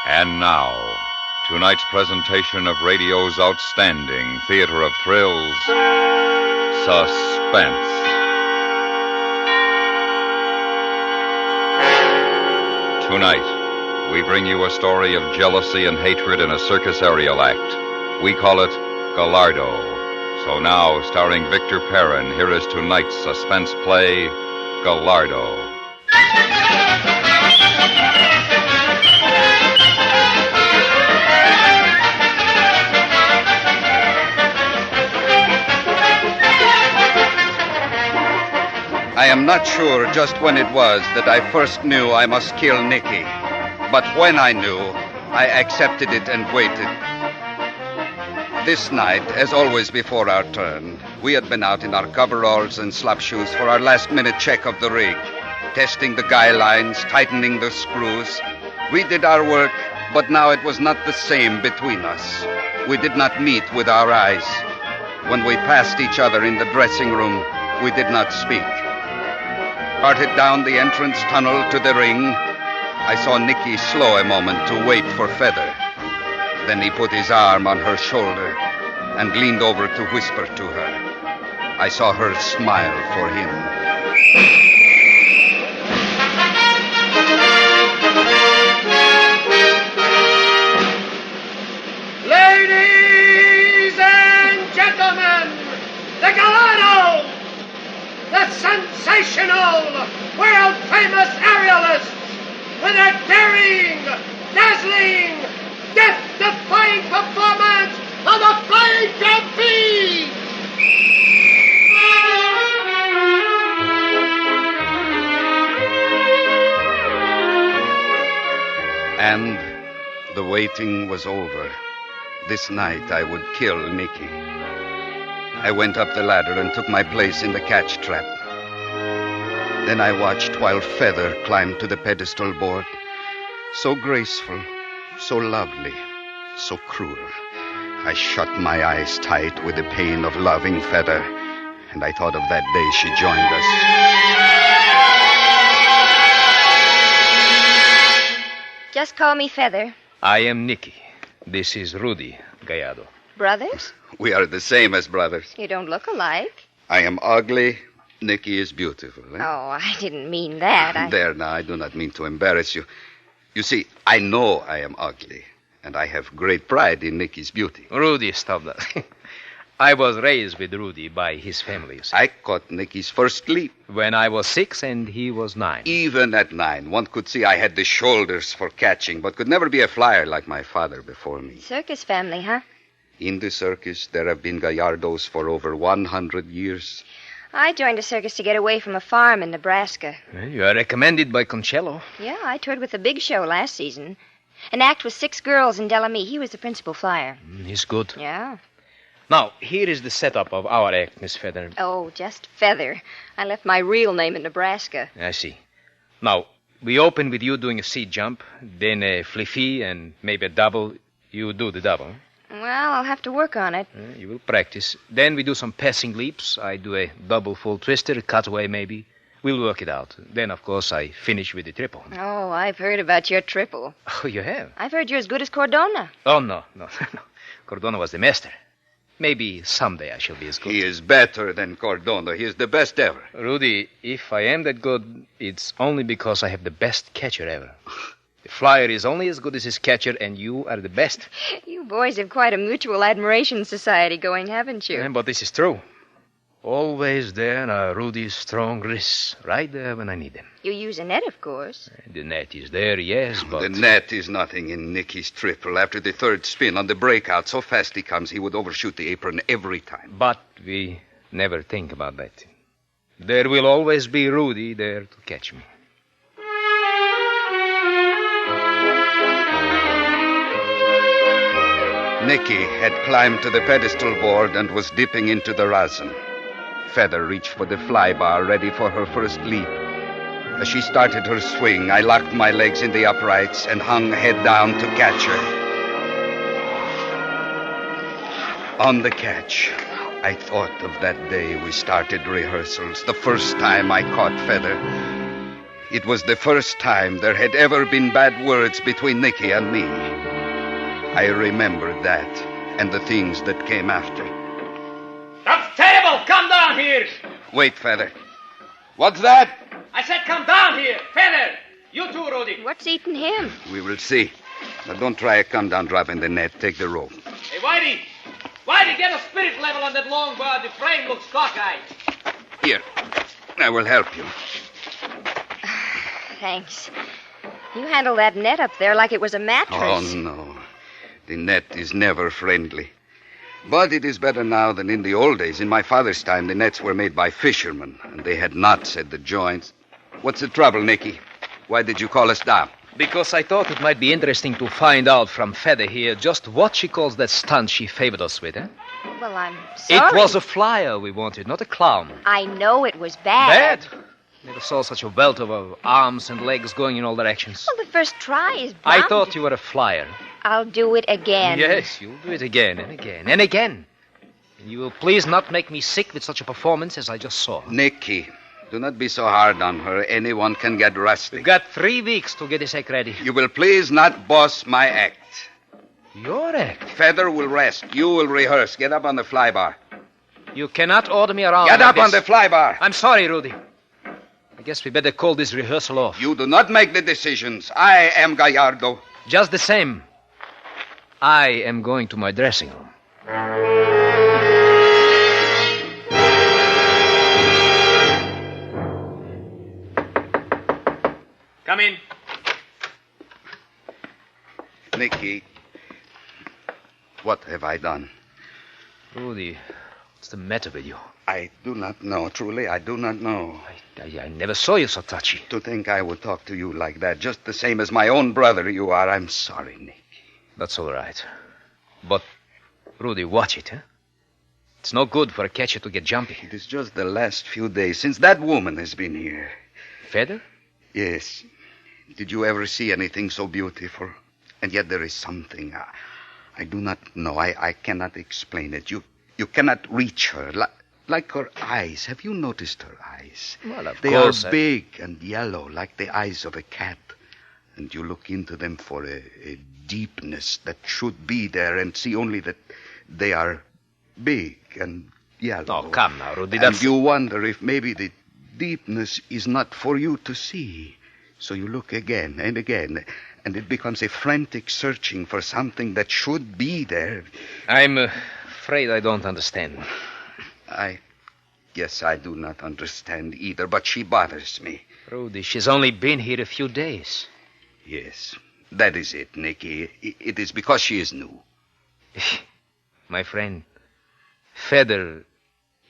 And now, tonight's presentation of radio's outstanding theater of thrills, Suspense. Tonight, we bring you a story of jealousy and hatred in a circus aerial act. We call it Gallardo. So now, starring Victor Perrin, here is tonight's suspense play, Gallardo. I am not sure just when it was that I first knew I must kill Nicky. But when I knew, I accepted it and waited. This night, as always before our turn, we had been out in our coveralls and slop shoes for our last-minute check of the rig, testing the guy lines, tightening the screws. We did our work, but now it was not the same between us. We did not meet with our eyes. When we passed each other in the dressing room, we did not speak. Parted down the entrance tunnel to the ring, I saw Nicky slow a moment to wait for Feather. Then he put his arm on her shoulder and leaned over to whisper to her. I saw her smile for him. Ladies and gentlemen, the Gallardo! The sensational, world-famous aerialists with their daring, dazzling, death-defying performance of the Flying Trapeze! And the waiting was over. This night I would kill Nicky. I went up the ladder and took my place in the catch trap. Then I watched while Feather climbed to the pedestal board. So graceful, so lovely, so cruel. I shut my eyes tight with the pain of loving Feather, and I thought of that day she joined us. Just call me Feather. I am Nicky. This is Rudy Gallardo. Brothers? We are the same as brothers. You don't look alike. I am ugly. Nicky is beautiful. Eh? Oh, I didn't mean that. There, now, I do not mean to embarrass you. You see, I know I am ugly, and I have great pride in Nicky's beauty. Rudy, stop that. I was raised with Rudy by his family, you see. I caught Nicky's first leap. When I was 6 and he was 9. Even at 9, one could see I had the shoulders for catching, but could never be a flyer like my father before me. Circus family, huh? In the circus, there have been Gallardos for over 100 years. I joined a circus to get away from a farm in Nebraska. You are recommended by Concello. Yeah, I toured with the Big Show last season. An act with 6 girls in Delamere. He was the principal flyer. He's good. Yeah. Now, here is the setup of our act, Miss Feather. Oh, just Feather. I left my real name in Nebraska. I see. Now, we open with you doing a seat jump, then a fliffy and maybe a double. You do the double. Well, I'll have to work on it. You will practice. Then we do some passing leaps. I do a double full twister, a cutaway maybe. We'll work it out. Then, of course, I finish with the triple. Oh, I've heard about your triple. Oh, you have? I've heard you're as good as Cordona. Oh, no. Cordona was the master. Maybe someday I shall be as good. He is better than Cordona. He is the best ever. Rudy, if I am that good, it's only because I have the best catcher ever. The flyer is only as good as his catcher, and you are the best. You boys have quite a mutual admiration society going, haven't you? But this is true. Always there are Rudy's strong wrists, right there when I need them. You use a net, of course. The net is there, yes, but... The net is nothing in Nicky's triple. After the third spin on the breakout, so fast he comes, he would overshoot the apron every time. But we never think about that. There will always be Rudy there to catch me. Nicky had climbed to the pedestal board and was dipping into the rosin. Feather reached for the fly bar, ready for her first leap. As she started her swing, I locked my legs in the uprights and hung head down to catch her. On the catch, I thought of that day we started rehearsals, the first time I caught Feather. It was the first time there had ever been bad words between Nicky and me. I remembered that and the things that came after. That's terrible! Come down here! Wait, Feather. What's that? I said come down here! Feather! You too, Rudy. What's eating him? We will see. Now, don't try a come-down drop in the net. Take the rope. Hey, Whitey! Whitey, get a spirit level on that long bar. The frame looks cockeyed. Here. I will help you. Thanks. You handle that net up there like it was a mattress. Oh, no. The net is never friendly. But it is better now than in the old days. In my father's time, the nets were made by fishermen, and they had knots at the joints. What's the trouble, Nicky? Why did you call us down? Because I thought it might be interesting to find out from Feather here just what she calls that stunt she favored us with, eh? Well, I'm sorry. It was a flyer we wanted, not a clown. I know it was bad. Bad? Never saw such a welt of arms and legs going in all directions. Well, the first try is bound. I thought you were a flyer. I'll do it again. Yes, you'll do it again and again and again. And you will please not make me sick with such a performance as I just saw. Nicky, do not be so hard on her. Anyone can get rusty. We've got 3 weeks to get this act ready. You will please not boss my act. Your act? Feather will rest. You will rehearse. Get up on the flybar. You cannot order me around. Get like up on the this. flybar. I'm sorry, Rudy. I guess we better call this rehearsal off. You do not make the decisions. I am Gallardo. Just the same, I am going to my dressing room. Come in. Nicky, what have I done? Rudy, what's the matter with you? I do not know. Truly, I do not know. I never saw you so touchy. To think I would talk to you like that, just the same as my own brother you are. I'm sorry, Nick. That's all right. But, Rudy, watch it, huh? It's no good for a catcher to get jumpy. It is just the last few days since that woman has been here. Feather? Yes. Did you ever see anything so beautiful? And yet there is something. I do not know. I cannot explain it. You cannot reach her. Like her eyes. Have you noticed her eyes? Well, of they course. They are big and yellow, like the eyes of a cat. And you look into them for a deepness that should be there and see only that they are big and yellow. Oh, come now, Rudy. And you wonder if maybe the deepness is not for you to see. So you look again and again, and it becomes a frantic searching for something that should be there. I'm afraid I don't understand. I guess I do not understand either, but she bothers me. Rudy, she's only been here a few days. Yes, that is it, Nicky. It is because she is new. My friend, Feather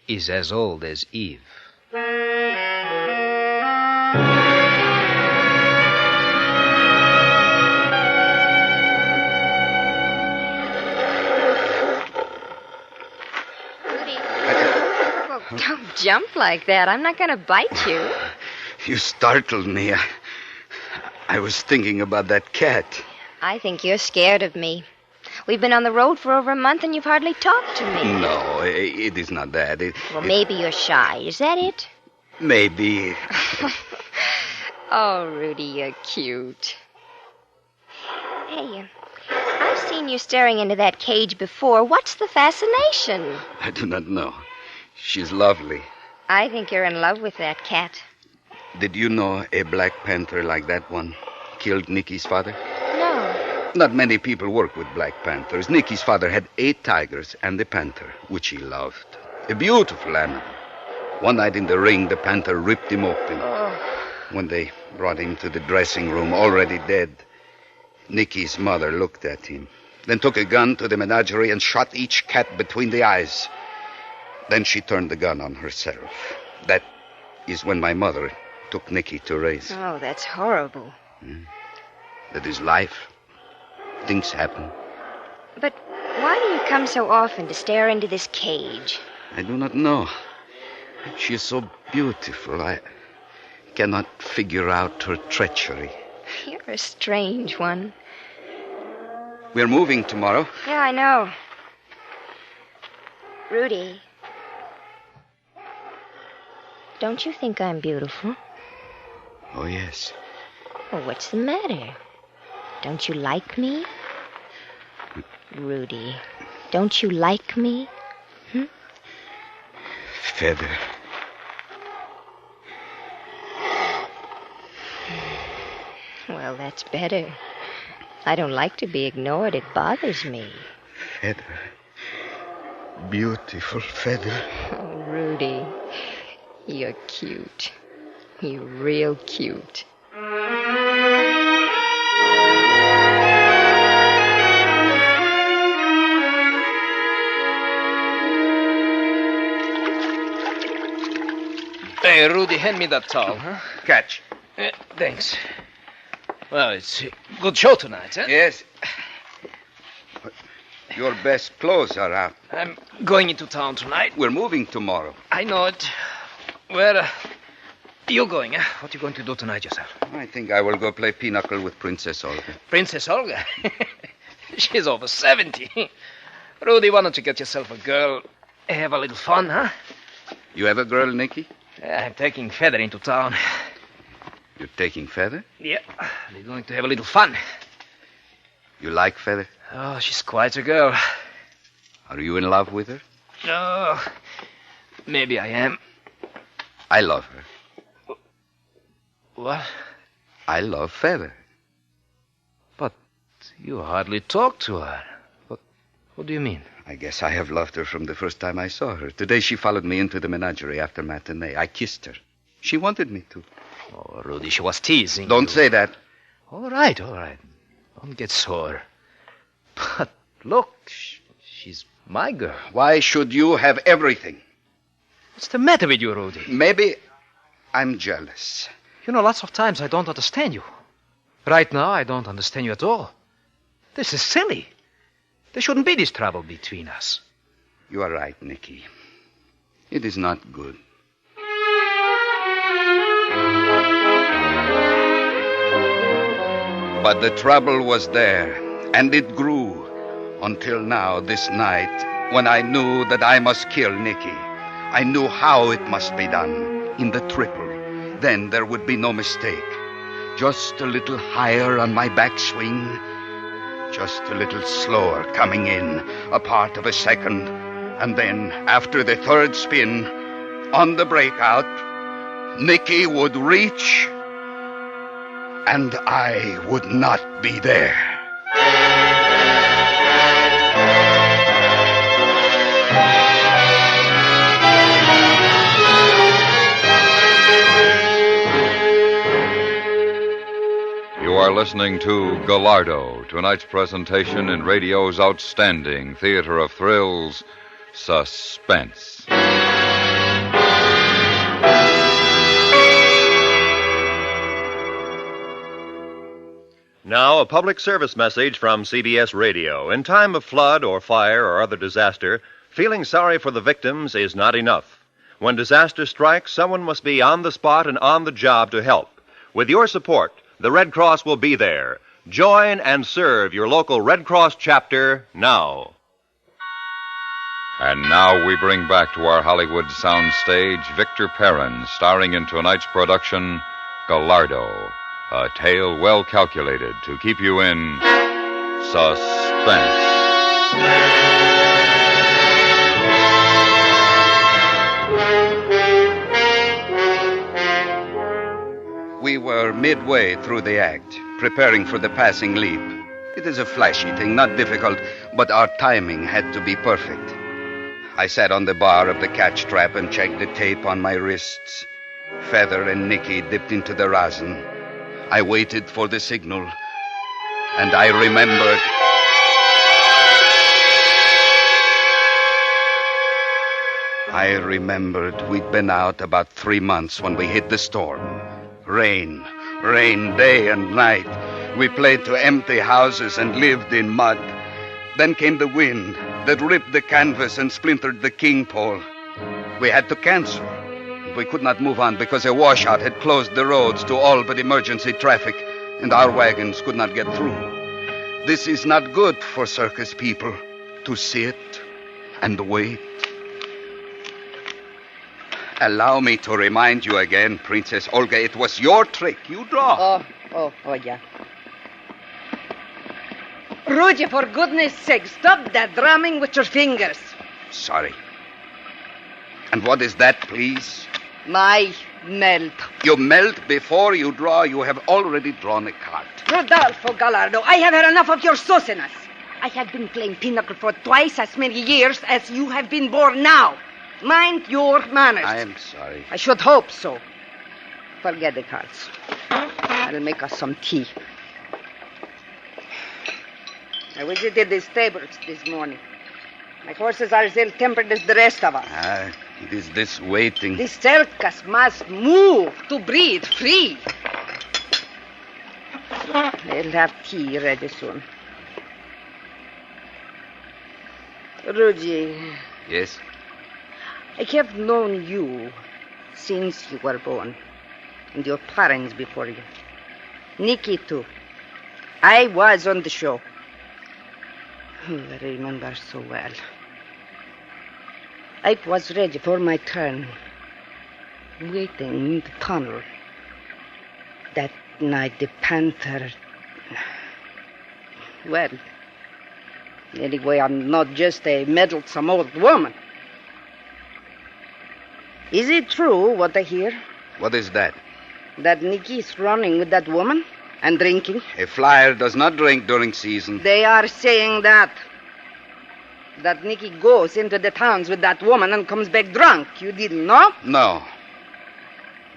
is as old as Eve. Don't jump like that. I'm not going to bite you. You startled me. I was thinking about that cat. I think you're scared of me. We've been on the road for over a month and you've hardly talked to me. No, it is not that. Maybe you're shy. Is that it? Maybe. Oh, Rudy, you're cute. Hey, I've seen you staring into that cage before. What's the fascination? I do not know. She's lovely. I think you're in love with that cat. Did you know a Black Panther like that one killed Nicky's father? No. Not many people work with Black Panthers. Nicky's father had 8 tigers and a panther, which he loved. A beautiful animal. One night in the ring, the panther ripped him open. Oh. When they brought him to the dressing room, already dead, Nicky's mother looked at him, then took a gun to the menagerie and shot each cat between the eyes. Then she turned the gun on herself. That is when my mother took Nicky to raise. Oh, that's horrible. That is life. Things happen. But why do you come so often to stare into this cage? I do not know. She is so beautiful. I cannot figure out her treachery. You're a strange one. We're moving tomorrow. Yeah, I know. Rudy, don't you think I'm beautiful? Oh, yes. Well, what's the matter? Don't you like me? Rudy, don't you like me? Feather. Well, that's better. I don't like to be ignored. It bothers me. Feather. Beautiful Feather. Oh, Rudy, you're cute. You're real cute. Hey, Rudy, hand me that towel, huh? Catch. Thanks. Well, it's a good show tonight, huh? Yes. Your best clothes are out. I'm going into town tonight. We're moving tomorrow. I know it. Where are you going, huh? What are you going to do tonight yourself? I think I will go play pinochle with Princess Olga. Princess Olga? She's over 70. Rudy, why don't you get yourself a girl? Have a little fun, huh? You have a girl, Nicky? I'm taking Feather into town. You're taking Feather? Yeah, we're going to have a little fun. You like Feather? Oh, she's quite a girl. Are you in love with her? Oh, maybe I am. I love her. What? I love Feather. But you hardly talk to her. What do you mean? I guess I have loved her from the first time I saw her. Today she followed me into the menagerie after matinee. I kissed her. She wanted me to. Oh, Rudy, she was teasing Don't you. say that. All right. Don't get sore. But look, she's my girl. Why should you have everything? What's the matter with you, Rudy? Maybe I'm jealous. You know, lots of times I don't understand you. Right now, I don't understand you at all. This is silly. There shouldn't be this trouble between us. You are right, Nicky. It is not good. But the trouble was there, and it grew until now, this night, when I knew that I must kill Nicky. I knew how it must be done, in the triple. Then there would be no mistake. Just a little higher on my backswing, just a little slower coming in, a part of a second, and then, after the third spin, on the breakout, Nicky would reach, and I would not be there. You are listening to Gallardo, tonight's presentation in radio's outstanding theater of thrills, Suspense. Now, a public service message from CBS Radio. In time of flood or fire or other disaster, feeling sorry for the victims is not enough. When disaster strikes, someone must be on the spot and on the job to help. With your support, the Red Cross will be there. Join and serve your local Red Cross chapter now. And now we bring back to our Hollywood soundstage Victor Perrin, starring in tonight's production, Gallardo, a tale well calculated to keep you in suspense. We were midway through the act, preparing for the passing leap. It is a flashy thing, not difficult, but our timing had to be perfect. I sat on the bar of the catch trap and checked the tape on my wrists. Feather and Nicky dipped into the rosin. I waited for the signal, and I remembered. I remembered we'd been out about 3 months when we hit the storm. Rain day and night. We played to empty houses and lived in mud. Then came the wind that ripped the canvas and splintered the king pole. We had to cancel. We could not move on because a washout had closed the roads to all but emergency traffic, and our wagons could not get through. This is not good for circus people, to sit and wait. Allow me to remind you again, Princess Olga, it was your trick. You draw. Oh, yeah. Rudy, for goodness sake, stop that drumming with your fingers. Sorry. And what is that, please? My melt. You melt before you draw. You have already drawn a card. Rodolfo Gallardo, I have had enough of your sauciness. I have been playing pinochle for twice as many years as you have been born now. Mind your manners. I am sorry. I should hope so. Forget the cards. I'll make us some tea. I visited the stables this morning. My horses are as ill-tempered as the rest of us. It is this waiting. The circus must move to breathe free. They'll have tea ready soon. Rudy. Yes? I have known you since you were born, and your parents before you. Nicky, too. I was on the show. I remember so well. I was ready for my turn, waiting in the tunnel. That night, the panther... Well, anyway, I'm not just a meddlesome old woman. Is it true what I hear? What is that? That Nicky's running with that woman and drinking? A flyer does not drink during season. They are saying that Nicky goes into the towns with that woman and comes back drunk. You didn't know? No,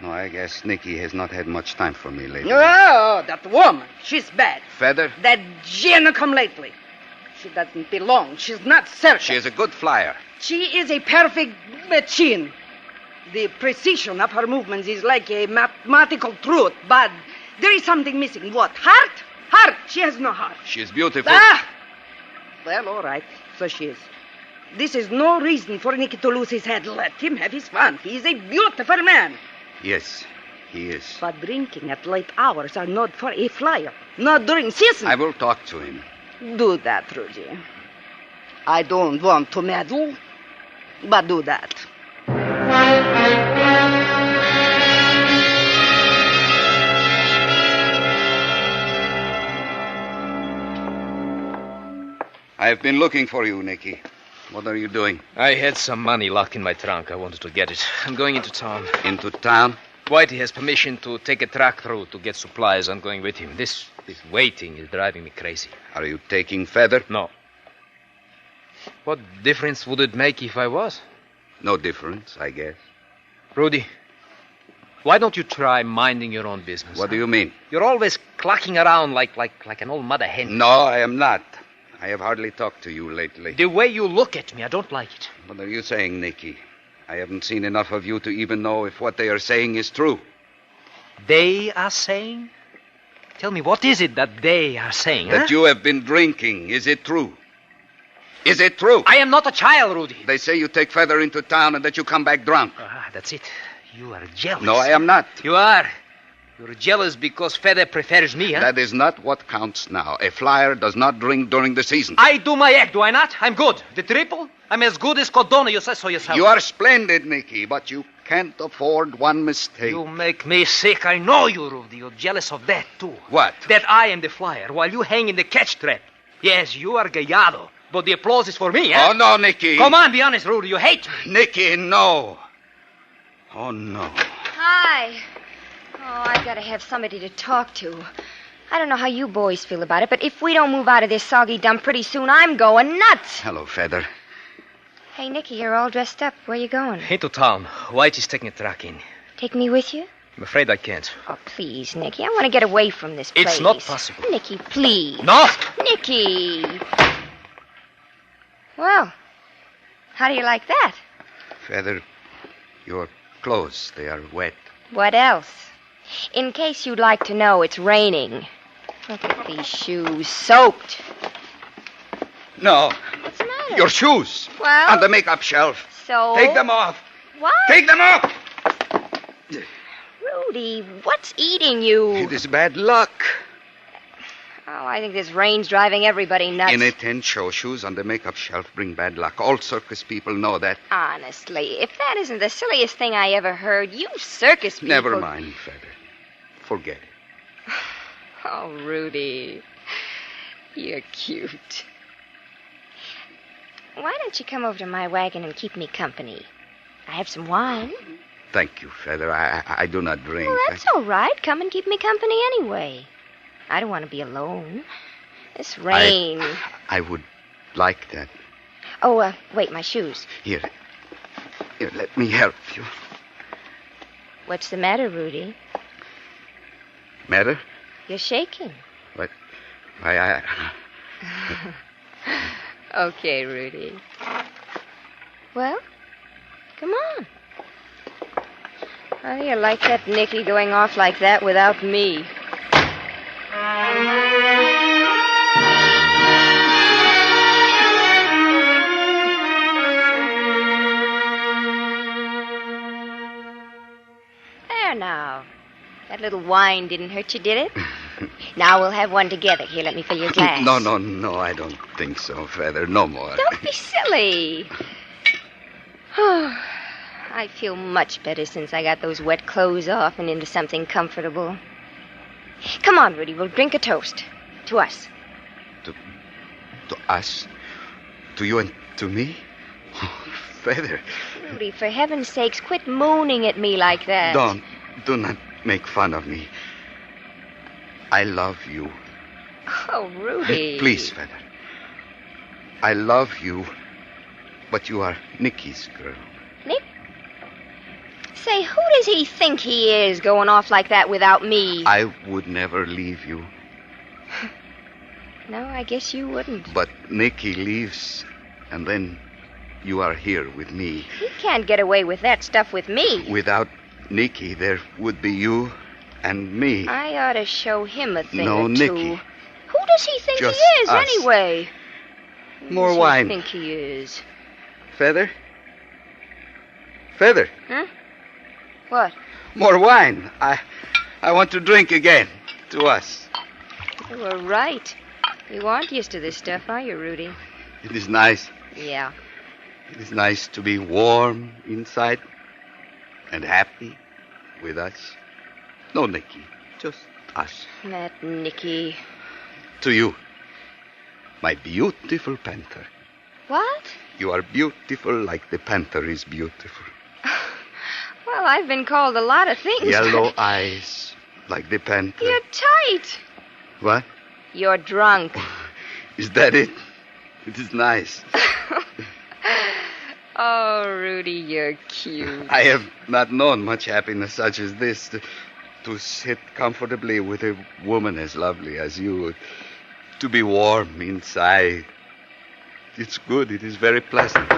I guess Nicky has not had much time for me lately. Oh, that woman. She's bad. Feather? That Jenna come lately. She doesn't belong. She's not circus. She is a good flyer. She is a perfect machine. The precision of her movements is like a mathematical truth, but there is something missing. What? Heart? Heart. She has no heart. She is beautiful. Well, all right. So she is. This is no reason for Nicky to lose his head. Let him have his fun. He is a beautiful man. Yes, he is. But drinking at late hours are not for a flyer. Not during season. I will talk to him. Do that, Rudy. I don't want to meddle, but do that. I have been looking for you, Nicky. What are you doing? I had some money locked in my trunk. I wanted to get it. I'm going into town. Into town? Whitey has permission to take a truck through to get supplies. I'm going with him. This waiting is driving me crazy. Are you taking Feather? No. What difference would it make if I was? No difference, I guess. Rudy, why don't you try minding your own business? What do you mean? You're always clucking around like an old mother hen. No, I am not. I have hardly talked to you lately. The way you look at me, I don't like it. What are you saying, Nicky? I haven't seen enough of you to even know if what they are saying is true. They are saying? Tell me, what is it that they are saying, That you have been drinking. Is it true? Is it true? I am not a child, Rudy. They say you take Feather into town and that you come back drunk. That's it. You are jealous. No, I am not. You are. You're jealous because Feather prefers me, huh? That is not what counts now. A flyer does not drink during the season. I do my act, do I not? I'm good. The triple? I'm as good as Codona. You said so yourself. You are splendid, Nicky, but you can't afford one mistake. You make me sick. I know you, Rudy. You're jealous of that, too. What? That I am the flyer while you hang in the catch trap. Yes, you are Gallardo, but the applause is for me, huh? Oh, no, Nicky. Come on, be honest, Rudy. You hate me. Nicky, no. Oh, no. Hi. Oh, I gotta have somebody to talk to. I don't know how you boys feel about it, but if we don't move out of this soggy dump pretty soon, I'm going nuts. Hello, Feather. Hey, Nicky, you're all dressed up. Where you going? Into town. Whitey's taking a truck in. Take me with you? I'm afraid I can't. Oh, please, Nicky. I want to get away from this place. It's not possible. Nicky, please. No! Nicky! Well, how do you like that? Feather, your clothes, they are wet. What else? In case you'd like to know, it's raining. Look at these shoes, soaked. No. What's the matter? Your shoes. Well? On the makeup shelf. So? Take them off. What? Take them off. Rudy, what's eating you? It is bad luck. Oh, I think this rain's driving everybody nuts. In it, 10 show shoes on the makeup shelf bring bad luck. All circus people know that. Honestly, if that isn't the silliest thing I ever heard, you circus people... Never mind, Feather. Forget it. Oh, Rudy. You're cute. Why don't you come over to my wagon and keep me company? I have some wine. Thank you, Feather. I do not drink. Well, that's all right. Come and keep me company anyway. I don't want to be alone. This rain... I would like that. Oh, wait, my shoes. Here, let me help you. What's the matter, Rudy? Matter? You're shaking. What? I... Okay, Rudy. Well, come on. How do you like that Nicky going off like that without me? There now. That little wine didn't hurt you, did it? Now we'll have one together. Here, let me fill your glass. No, I don't think so, Feather. No more. Don't be silly. I feel much better since I got those wet clothes off and into something comfortable. Come on, Rudy, we'll drink a toast. To us. To us? To you and to me? Oh, Feather. Rudy, for heaven's sakes, quit mooning at me like that. Do not make fun of me. I love you. Oh, Rudy. Please, Feather. I love you, but you are Nicky's girl. Nick? Say, who does he think he is going off like that without me? I would never leave you. No, I guess you wouldn't. But Nicky leaves, and then you are here with me. He can't get away with that stuff with me. Without Nicky, there would be you and me. I ought to show him a thing No, or two. Nicky. Who does he think Just he is, us. anyway? More Who does wine. he think he is? Feather? Feather? Huh? What? More wine. I want to drink again. To us. You were right. You aren't used to this stuff, are you, Rudy? It is nice. Yeah. It is nice to be warm inside and happy with us. No, Nicky. Just us. That Nicky. To you, my beautiful panther. What? You are beautiful like the panther is beautiful. Well, I've been called a lot of things. Yellow eyes like the panther. You're tight. What? You're drunk. Is that it? It is nice. Oh, Rudy, you're cute. I have not known much happiness such as this. To sit comfortably with a woman as lovely as you. To be warm inside. It's good. It is very pleasant.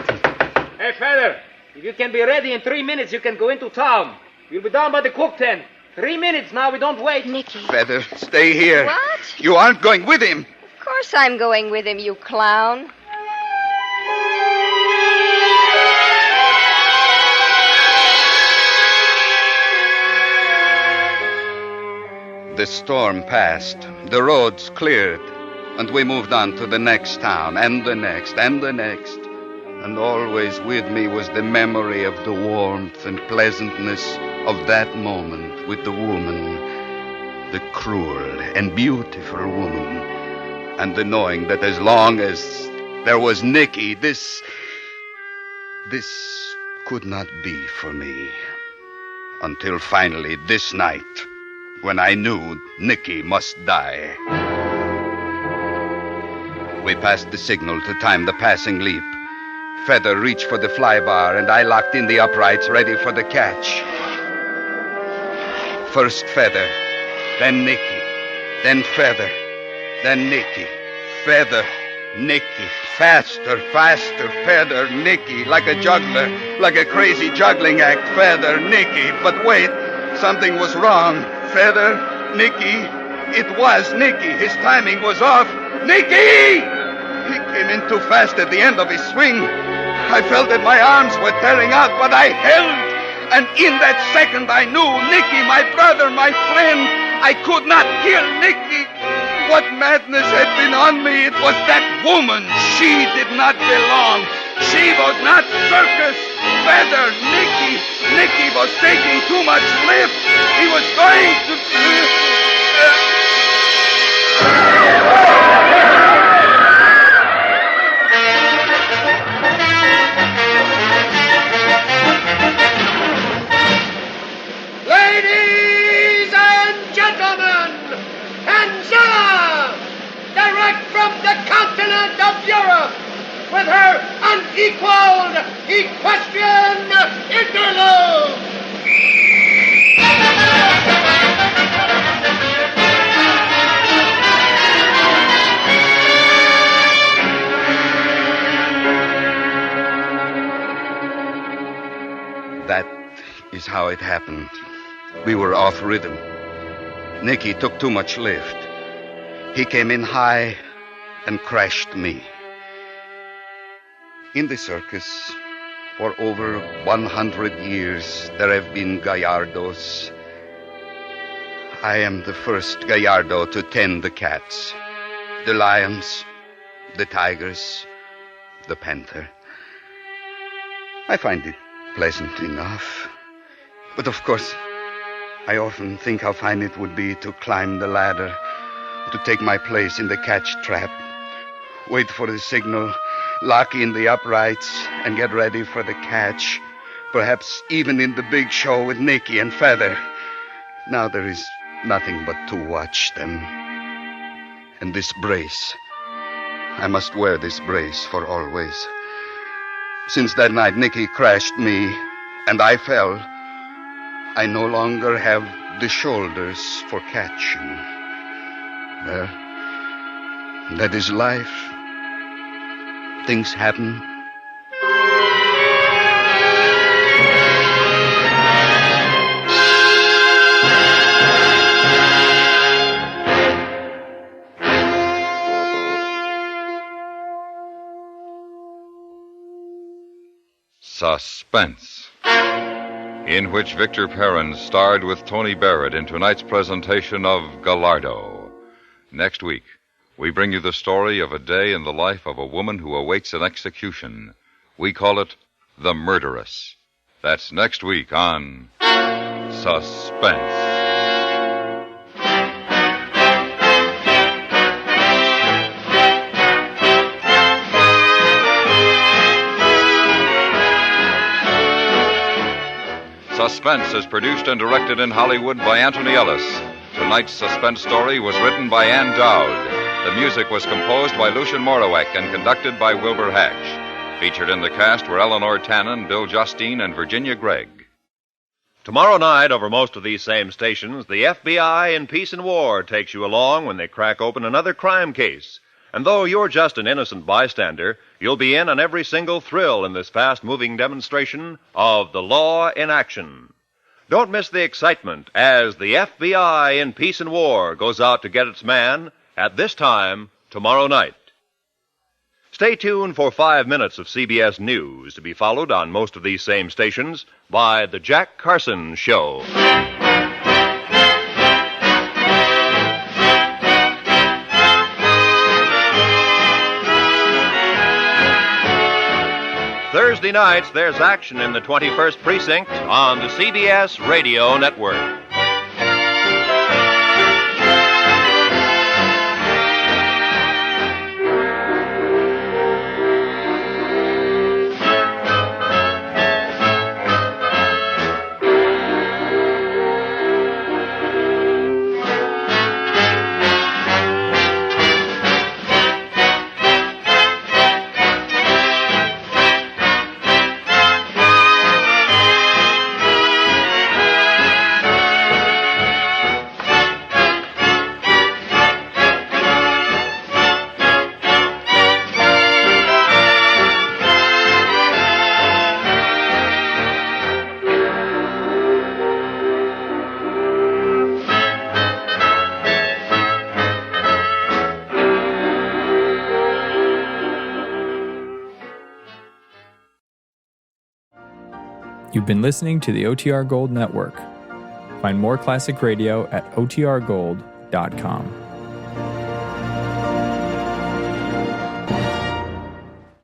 Hey, Feather, if you can be ready in 3 minutes, you can go into town. We'll be down by the cook tent. 3 minutes now. We don't wait. Nicky. Feather, stay here. What? You aren't going with him. Of course I'm going with him, you clown. The storm passed. The roads cleared. And we moved on to the next town, and the next, and the next. And always with me was the memory of the warmth and pleasantness of that moment with the woman, the cruel and beautiful woman, and the knowing that as long as there was Nicky, this could not be for me. Until finally this night, when I knew Nicky must die. We passed the signal to time the passing leap. Feather reached for the fly bar, and I locked in the uprights ready for the catch. First Feather, then Nicky, then Feather, then Nicky. Feather, Nicky, faster, faster, Feather, Nicky, like a juggler, like a crazy juggling act. Feather, Nicky, but wait, something was wrong. Feather, Nicky, it was Nicky. His timing was off. Nicky! He came in too fast at the end of his swing. I felt that my arms were tearing out, but I held. And in that second I knew Nicky, my brother, my friend. I could not kill Nicky. What madness had been on me? It was that woman. She did not belong. She was not circus. Feather, Nicky was taking too much lift. He was going to... Ladies and gentlemen, Angela, direct from the continent of Europe, with her unequaled equestrian interlude. That is how it happened. We were off rhythm. Nicky took too much lift. He came in high and crashed me. In the circus, for over 100 years, there have been Gallardos. I am the first Gallardo to tend the cats, the lions, the tigers, the panther. I find it pleasant enough. But of course, I often think how fine it would be to climb the ladder, to take my place in the catch trap, wait for the signal, lock in the uprights, and get ready for the catch, perhaps even in the big show with Nicky and Feather. Now there is nothing but to watch them. And this brace, I must wear this brace for always. Since that night Nicky crashed me and I fell, I no longer have the shoulders for catching. Well, that is life. Things happen. Suspense, in which Victor Perrin starred with Tony Barrett in tonight's presentation of Gallardo. Next week, we bring you the story of a day in the life of a woman who awaits an execution. We call it The Murderess. That's next week on Suspense. Suspense is produced and directed in Hollywood by Anthony Ellis. Tonight's suspense story was written by Ann Dowd. The music was composed by Lucien Morawek and conducted by Wilbur Hatch. Featured in the cast were Eleanor Tannen, Bill Justine, and Virginia Gregg. Tomorrow night, over most of these same stations, the FBI in Peace and War takes you along when they crack open another crime case. And though you're just an innocent bystander, you'll be in on every single thrill in this fast-moving demonstration of the law in action. Don't miss the excitement as the FBI in Peace and War goes out to get its man at this time tomorrow night. Stay tuned for 5 minutes of CBS News, to be followed on most of these same stations by The Jack Carson Show. Thursday nights, there's action in the 21st Precinct on the CBS Radio Network. You've been listening to the OTR Gold Network. Find more classic radio at otrgold.com.